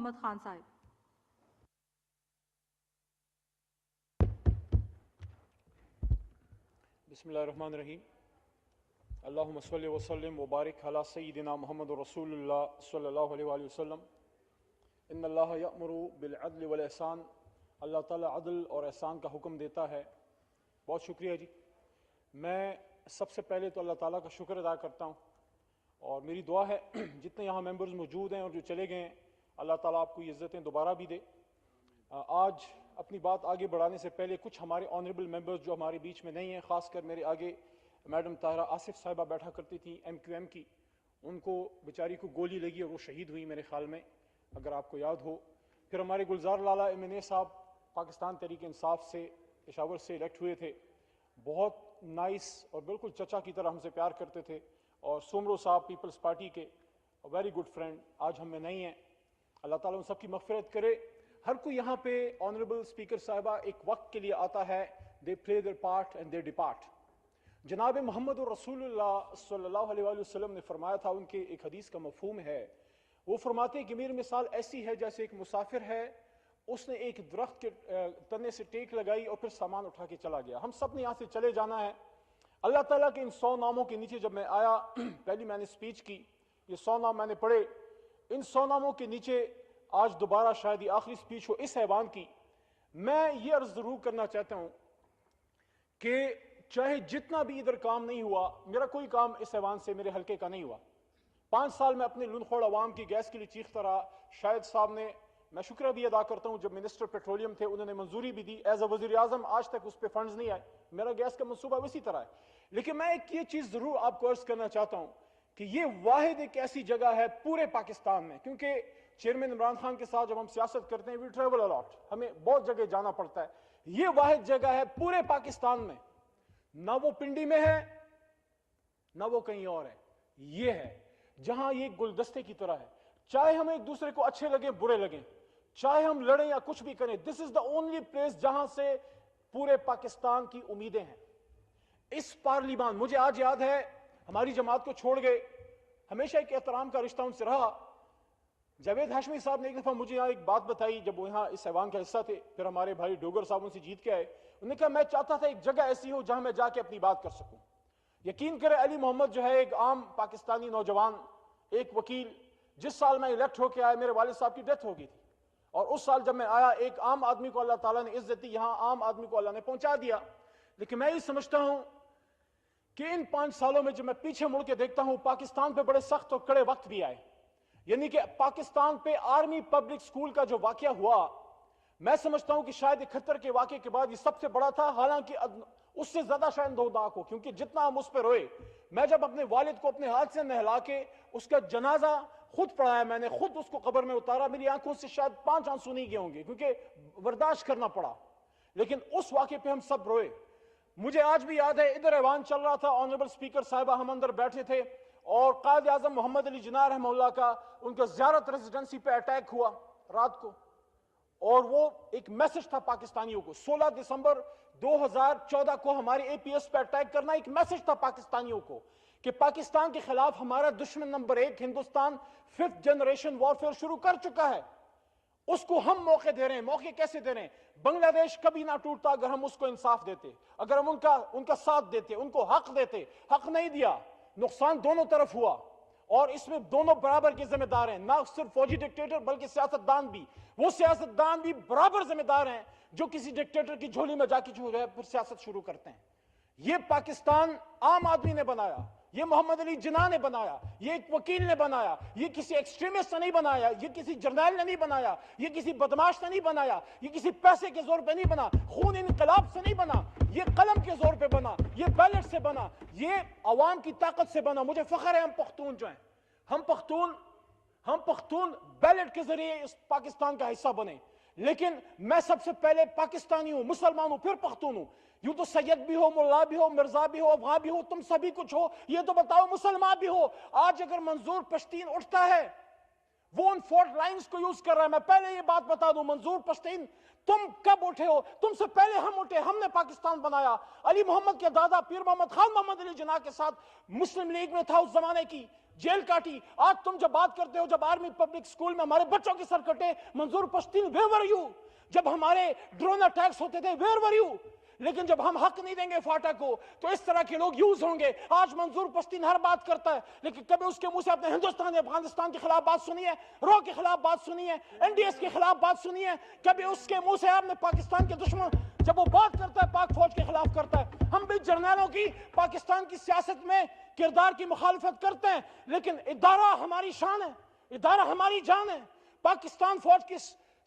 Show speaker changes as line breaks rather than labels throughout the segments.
محمد خان صاحب.
بسم اللہ الرحمن الرحیم. اللہم صلی وسلم وبارک علی سیدنا محمد رسول اللہ صلی اللہ علیہ وآلہ وسلم. ان اللہ یأمر بالعدل والاحسان. اللہ تعالیٰ عدل اور احسان کا حکم دیتا ہے. بہت شکریہ جی. میں سب سے پہلے تو اللہ تعالیٰ کا شکر ادا کرتا ہوں، اور میری دعا ہے جتنے یہاں ممبرز موجود ہیں اور جو چلے گئے ہیں، اللہ تعالیٰ آپ کو یہ عزتیں دوبارہ بھی دے. آج اپنی بات آگے بڑھانے سے پہلے کچھ ہمارے آنریبل ممبرز جو ہمارے بیچ میں نہیں ہیں، خاص کر میرے آگے میڈم طاہرہ آصف صاحبہ بیٹھا کرتی تھیں MQM کی، ان کو بیچاری کو گولی لگی اور وہ شہید ہوئی میرے خیال میں، اگر آپ کو یاد ہو. پھر ہمارے گلزار لالہ MNA صاحب پاکستان تحریک انصاف سے پشاور سے الیکٹ ہوئے تھے، بہت نائس اور بالکل چچا کی طرح ہم سے پیار کرتے تھے. اور سومرو صاحب پیپلز پارٹی کے ویری گڈ فرینڈ آج ہم میں نہیں ہیں. اللہ تعالیٰ ان سب کی مغفرت کرے. ہر کوئی یہاں پہ آنریبل اسپیکر صاحبہ ایک وقت کے لیے آتا ہے، they play their part and they depart. جناب محمد رسول اللہ صلی اللہ علیہ وآلہ وسلم نے فرمایا تھا، ان کے ایک حدیث کا مفہوم ہے، وہ فرماتے ہیں کہ میری مثال ایسی ہے جیسے ایک مسافر ہے، اس نے ایک درخت کے تنے سے ٹیک لگائی اور پھر سامان اٹھا کے چلا گیا. ہم سب نے یہاں سے چلے جانا ہے. اللہ تعالیٰ کے ان 100 ناموں کے نیچے جب میں آیا، پہلی میں نے سپیچ کی، یہ 100 نام میں نے پڑھے. ان 100 ناموں کے نیچے آج دوبارہ شاید یہ آخری سپیچ ہو اس ایوان کی. میں یہ عرض ضرور کرنا چاہتا ہوں کہ چاہے جتنا بھی ادھر کام نہیں ہوا، میرا کوئی کام اس ایوان سے میرے حلقے کا نہیں ہوا. 5 سال میں اپنے لندخوڑ عوام کی گیس کے لیے چیختا رہا. شاہد صاحب نے، میں شکریہ بھی ادا کرتا ہوں، جب منسٹر پیٹرولیم تھے انہوں نے منظوری بھی دی. ایز اے وزیر اعظم آج تک اس پہ فنڈز نہیں آئے. میرا گیس کا منصوبہ اسی طرح ہے. لیکن میں ایک یہ چیز ضرور آپ کو عرض کرنا چاہتا ہوں کہ یہ واحد ایک ایسی جگہ ہے پورے پاکستان میں، کیونکہ چیئرمین عمران خان کے ساتھ جب ہم سیاست کرتے ہیں، وی ٹریول الاٹ، ہمیں بہت جگہ جانا پڑتا ہے. یہ واحد جگہ ہے پورے پاکستان میں، نہ وہ پنڈی میں ہے نہ وہ کہیں اور ہے، یہ ہے جہاں یہ گلدستے کی طرح ہے. چاہے ہم ایک دوسرے کو اچھے لگیں برے لگیں، چاہے ہم لڑیں یا کچھ بھی کریں، دس از دا اونلی پلیس جہاں سے پورے پاکستان کی امیدیں ہیں. اس پارلیمان، مجھے آج یاد ہے ہماری جماعت کو چھوڑ گئے، ہمیشہ ایک احترام کا رشتہ ان سے رہا. جاوید ہاشمی صاحب نے ایک دفعہ مجھے یہاں ایک بات بتائی جب وہ یہاں اس ایوان کا حصہ تھے. پھر ہمارے بھائی ڈوگر صاحب ان سے جیت کے آئے. انہوں نے کہا میں چاہتا تھا ایک جگہ ایسی ہو جہاں میں جا کے اپنی بات کر سکوں. یقین کرے علی محمد جو ہے ایک عام پاکستانی نوجوان، ایک وکیل، جس سال میں الیکٹ ہو کے آیا میرے والد صاحب کی ڈیتھ ہو گئی تھی، اور اس سال جب میں آیا ایک عام آدمی کو اللہ تعالیٰ نے عزت دی، یہاں عام آدمی کو اللہ نے پہنچا دیا. لیکن میں یہ سمجھتا ہوں کہ ان 5 سالوں میں جب میں پیچھے مڑ کے دیکھتا ہوں، پاکستان پہ بڑے سخت اور کڑے وقت بھی آئے. یعنی کہ پاکستان پہ آرمی پبلک سکول کا جو واقعہ ہوا، میں سمجھتا ہوں کہ شاید 71 کے واقعے کے بعد یہ سب سے بڑا تھا، حالانکہ اس سے زیادہ شاید دردناک ہو، کیونکہ جتنا ہم اس پہ روئے. میں جب اپنے والد کو اپنے ہاتھ سے نہلا کے اس کا جنازہ خود پڑھایا، میں نے خود اس کو قبر میں اتارا، میری آنکھوں سے شاید 5 آنسو نہیں گئے ہوں گے، کیونکہ برداشت کرنا پڑا. لیکن اس واقعے پہ ہم سب روئے. مجھے آج بھی یاد ہے ادھر ایوان چل رہا تھا، آنریبل اسپیکر صاحبہ ہم اندر بیٹھے تھے، اور قائد اعظم محمد علی جناح رحمہ اللہ کا ان کا زیارت ریزیڈنسی پہ اٹیک ہوا رات کو، اور وہ ایک میسج تھا پاکستانیوں کو. 16 دسمبر 2014 کو ہمارے APS پہ اٹیک کرنا ایک میسج تھا پاکستانیوں کو کہ پاکستان کے خلاف ہمارا دشمن number 1 Hindustan 5th generation warfare شروع کر چکا ہے. اس کو ہم موقع دے رہے ہیں. موقع کیسے دے رہے ہیں؟ بنگلہ دیش کبھی نہ ٹوٹتا اگر ہم اس کو انصاف دیتے، اگر ہم ان کا ساتھ دیتے، ان کو حق دیتے. حق نہیں دیا، نقصان دونوں طرف ہوا، اور اس میں دونوں برابر کے ذمہ دار ہیں، نہ صرف فوجی ڈکٹیٹر بلکہ سیاستدان بھی. وہ سیاستدان بھی برابر ذمہ دار ہیں جو کسی ڈکٹیٹر کی جھولی میں جا کے جو ہے پھر سیاست شروع کرتے ہیں. یہ پاکستان عام آدمی نے بنایا، یہ محمد علی جناح نے بنایا، یہ ایک وکیل نے بنایا، یہ کسی ایکسٹریمسٹ نے نہیں بنایا، یہ کسی جرنیل نے نہیں بنایا، یہ کسی بدماش نے نہیں بنایا، یہ کسی پیسے کے زور پہ نہیں بنا، خون انقلاب سے نہیں بنا، یہ قلم کے زور پہ بنا، یہ بیلٹ سے بنا، یہ عوام کی طاقت سے بنا. مجھے فخر ہے ہم پختون جو ہیں، ہم پختون بیلٹ کے ذریعے اس پاکستان کا حصہ بنے. لیکن میں سب سے پہلے پاکستانی ہوں، مسلمان ہوں، پھر پختون ہوں. یوں تو سید بھی ہو، ملا بھی ہو، مرزا بھی ہو، افغان بھی ہو، تم سبھی کچھ ہو، یہ تو بتاؤ مسلمان بھی ہو. آج اگر منظور پشتین اٹھتا ہے، وہ ان فالٹ لائنز کو یوز کر رہا ہے. میں پہلے یہ بات بتا دوں, منظور پشتین تم کب اٹھے ہو؟ تم سے پہلے ہم اٹھے, ہم نے پاکستان بنایا. علی محمد کے دادا پیر محمد خان محمد علی جناح کے ساتھ مسلم لیگ میں تھا اس زمانے کی, جیل کاٹی. آج تم جب بات کرتے ہو جب آرمی پبلک سکول میں ہمارے بچوں کے سر کٹے, منظور پشتین ویئر ور یو؟ جب ہمارے ڈرون اٹیکس ہوتے تھے ویئر ور یو؟ لیکن جب ہم حق نہیں دیں گے فاٹا کو تو اس طرح کے لوگ یوز ہوں گے. آج منظور پشتین ہر بات کرتا ہے, لیکن کبھی اس کے منہ سے اپنے ہندوستان افغانستان کے خلاف بات سنی ہے؟ رو کے خلاف بات سنی ہے؟ این ڈی ایس کے خلاف بات سنی ہے؟ کبھی اس کے منہ سے آپ نے پاکستان کے دشمن جب وہ بات کرتا ہے پاک فوج کے خلاف کرتا ہے؟ ہم بھی جرنیلوں کی پاکستان کی سیاست میں کردار کی مخالفت کرتے ہیں, لیکن ادارہ ہماری شان ہے, ادارہ ہماری جان ہے. پاکستان فوج کے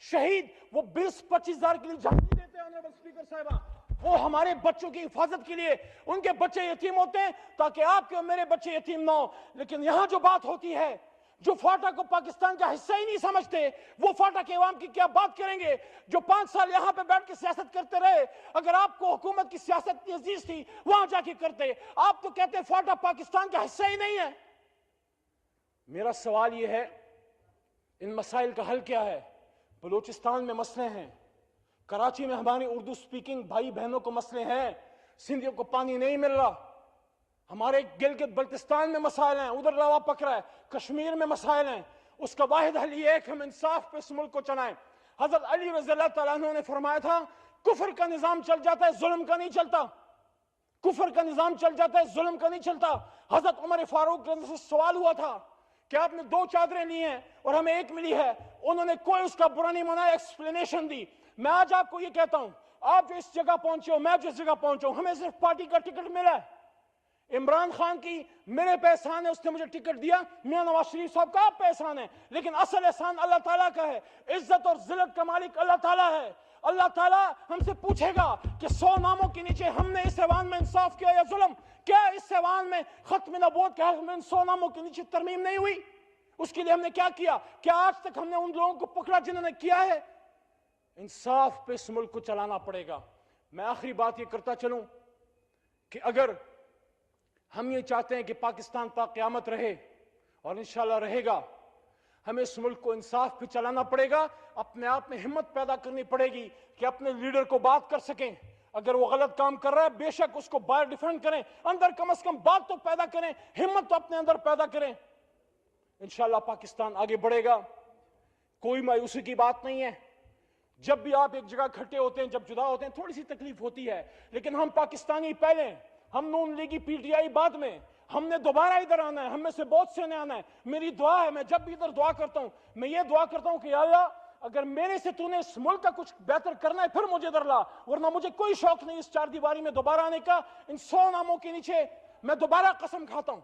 شہید وہ 20-25 ہزار کے لیے جان نہیں دیتے. آنریبل اسپیکر صاحبہ, وہ ہمارے بچوں کی حفاظت کے لیے, ان کے بچے یتیم ہوتے ہیں تاکہ آپ کے اور میرے بچے یتیم نہ ہو. لیکن یہاں جو بات ہوتی ہے, جو فاٹا کو پاکستان کا حصہ ہی نہیں سمجھتے, وہ فاٹا کے عوام کی کیا بات کریں گے؟ جو 5 سال یہاں پہ بیٹھ کے سیاست کرتے رہے, اگر آپ کو حکومت کی سیاست عزیز تھی وہاں جا کے کرتے. آپ تو کہتے ہیں فاٹا پاکستان کا حصہ ہی نہیں ہے. میرا سوال یہ ہے, ان مسائل کا حل کیا ہے؟ بلوچستان میں مسئلے ہیں, کراچی میں ہماری اردو سپیکنگ بھائی بہنوں کو مسئلے ہیں, سندھیوں کو پانی نہیں مل رہا, ہمارے گلگت بلتستان میں مسائل ہیں, ادھر روا پکڑا ہے, کشمیر میں مسائل ہیں. اس کا واحد حل یہ ہے کہ ہم انصاف پہ اس ملک کو چلائیں. حضرت علی رضی اللہ تعالیٰ عنہ نے فرمایا تھا, کفر کا نظام چل جاتا ہے ظلم کا نہیں چلتا. کفر کا نظام چل جاتا ہے ظلم کا نہیں چلتا. حضرت عمر فاروق سے سوال ہوا تھا کہ آپ نے 2 چادریں لی ہیں اور ہمیں 1 ملی ہے, انہوں نے کوئی اس کا برا نہیں منایا, ایکسپلینیشن دی. میں آج آپ کو یہ کہتا ہوں, آپ جو اس جگہ پہنچے ہو, میں جس جگہ پہنچا ہوں, ہمیں صرف پارٹی کا ٹکٹ ملا ہے. عمران خان کی میرے پہ احسان ہے, اس نے مجھے ٹکٹ دیا. میاں نواز شریف صاحب کا آپ پہ احسان ہے, لیکن اصل احسان اللہ تعالیٰ کا ہے. عزت اور ذلت کا مالک اللہ تعالیٰ ہے. اللہ تعالیٰ ہم سے پوچھے گا کہ 100 ناموں کے نیچے ہم نے اس ایوان میں انصاف کیا یا ظلم کیا؟ اس ایوان میں ختم نبوت کے حق میں 100 ناموں کے نیچے ترمیم نہیں ہوئی. اس کے لیے ہم نے کیا کیا؟ کیا آج تک ہم نے ان لوگوں کو پکڑا جنہوں نے کیا ہے؟ انصاف پہ اس ملک کو چلانا پڑے گا. میں آخری بات یہ کرتا چلوں کہ اگر ہم یہ چاہتے ہیں کہ پاکستان تا قیامت رہے, اور انشاءاللہ رہے گا, ہمیں اس ملک کو انصاف پہ چلانا پڑے گا. اپنے آپ میں ہمت پیدا کرنی پڑے گی کہ اپنے لیڈر کو بات کر سکیں. اگر وہ غلط کام کر رہا ہے بے شک اس کو باہر ڈیفینڈ کریں, اندر کم از کم بات تو پیدا کریں, ہمت تو اپنے اندر پیدا کریں. انشاءاللہ پاکستان آگے بڑھے گا. کوئی مایوسی کی بات نہیں ہے. جب بھی آپ ایک جگہ اکٹھے ہوتے ہیں, جب جدا ہوتے ہیں, تھوڑی سی تکلیف ہوتی ہے, لیکن ہم پاکستانی پہلے, ہم نون لیگی پی ٹی آئی بعد میں. ہم نے دوبارہ ادھر آنا ہے, ہم میں سے بہت سے نے آنا ہے. میری دعا ہے, میں جب بھی ادھر دعا کرتا ہوں, میں یہ دعا کرتا ہوں کہ یا اللہ اگر میرے سے تو نے اس ملک کا کچھ بہتر کرنا ہے پھر مجھے ادھر لا, ورنہ مجھے کوئی شوق نہیں اس 4 دیواری میں دوبارہ آنے کا. ان 100 ناموں کے نیچے میں دوبارہ قسم کھاتا ہوں.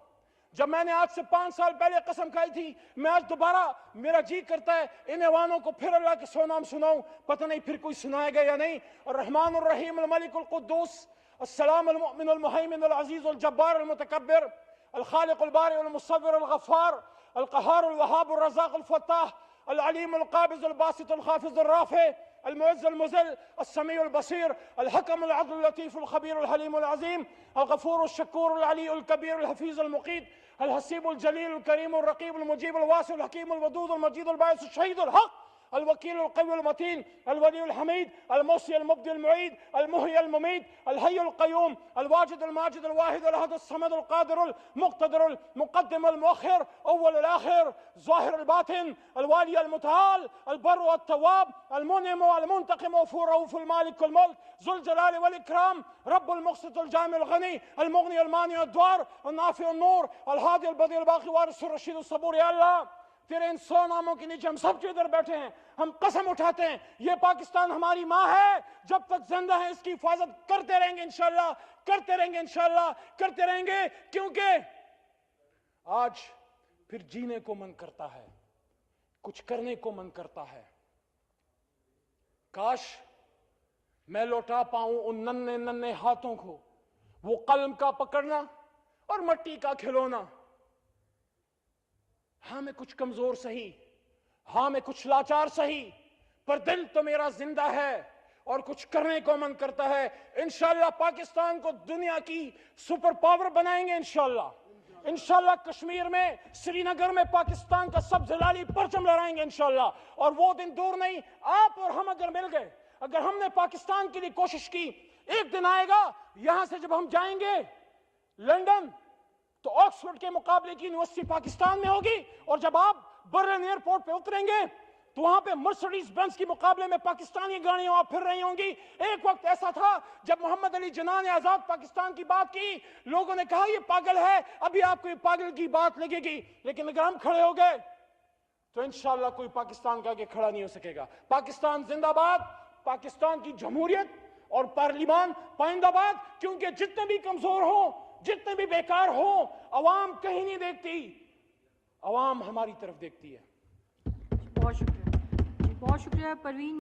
جب میں نے آج سے 5 سال پہلے قسم کھائی تھی, میں آج دوبارہ میرا جی کرتا ہے ان ایوانوں کو پھر اللہ کے 100 نام سناؤں. پتہ نہیں پھر کوئی سنائے گا یا نہیں. الرحمن الرحیم, الملک القدوس, السلام المؤمن المهيمن العزيز الجبار المتكبر, الخالق البارئ المصور الغفار, القهار الوهاب الرزاق الفتاح, العليم القابض الباسط الخافض الرافع, المعز المذل, السميع البصير, الحكم العدل اللطيف الخبير الحليم العظيم, الغفور الشكور العلي الكبير الحفيظ المقيت, الحسيب الجليل الكريم الرقيب المجيب الواسع الحكيم الودود المجيد الباعث الشهيد الحق, الوكيل القوي المتين, الولي الحميد, الموصي المبدي المعيد, المحيي المميت, الحي القيوم, الواجد الماجد الواحد الاحد الصمد القادر المقتدر المقدم المؤخر, اول الاخر, ظاهر الباطن, الوالي المتعال, البر والتواب, المنعم المنتقم غفور رؤوف المالك الملك, ذو الجلال والاكرام, رب المقسط الجامع الغني, المغني المانع الدوار, النافع النور, الهادي البديع الباقي وارث الرشيد الصبور. یا اللہ تیرے ان 100 ناموں کے نیچے ہم سب جو ادھر بیٹھے ہیں, ہم قسم اٹھاتے ہیں یہ پاکستان ہماری ماں ہے, جب تک زندہ ہے اس کی حفاظت کرتے رہیں گے انشاءاللہ, کرتے رہیں گے انشاءاللہ, کرتے رہیں گے. کیونکہ آج پھر جینے کو من کرتا ہے, کچھ کرنے کو من کرتا ہے. کاش میں لوٹا پاؤں ان ننھے ننھے ہاتھوں کو, وہ قلم کا پکڑنا اور مٹی کا کھلونا. ہاں میں کچھ کمزور سہی, ہاں میں کچھ لاچار سہی, پر دل تو میرا زندہ ہے اور کچھ کرنے کو من کرتا ہے. انشاءاللہ پاکستان کو دنیا کی سپر پاور بنائیں گے انشاءاللہ. انشاءاللہ کشمیر میں، سری نگر میں پاکستان کا سب زلالی پرچم لہرائیں گے انشاءاللہ. اور وہ دن دور نہیں، آپ اور ہم اگر مل گئے، اگر ہم نے پاکستان کے لیے کوشش کی، ایک دن آئے گا یہاں سے جب ہم جائیں گے لنڈن تو آکسفورڈ کے مقابلے کی یونیورسٹی پاکستان میں ہوگی، اور جب آپ برلن ایئرپورٹ پہ اتریں گے تو وہاں پہ مرسڈیز بینز کی مقابلے میں پاکستانی گاڑیاں وہاں پھر رہی ہوں گی. ایک وقت ایسا تھا جب محمد علی جناح نے آزاد پاکستان کی بات کی، لوگوں نے کہا یہ پاگل ہے، ابھی آپ کو یہ پاگل کی بات لگے گی، لیکن اگر ہم کھڑے ہو گئے تو انشاءاللہ کوئی پاکستان کا آگے کھڑا نہیں ہو سکے گا. پاکستان زندہ باد، پاکستان کی جمہوریت اور پارلیمان پائندہ باد. کیونکہ جتنے بھی کمزور ہوں، جتنے بھی بیکار ہوں، عوام کہیں نہیں دیکھتی، عوام ہماری طرف دیکھتی ہے.
بہت شکریہ، بہت شکریہ پروین.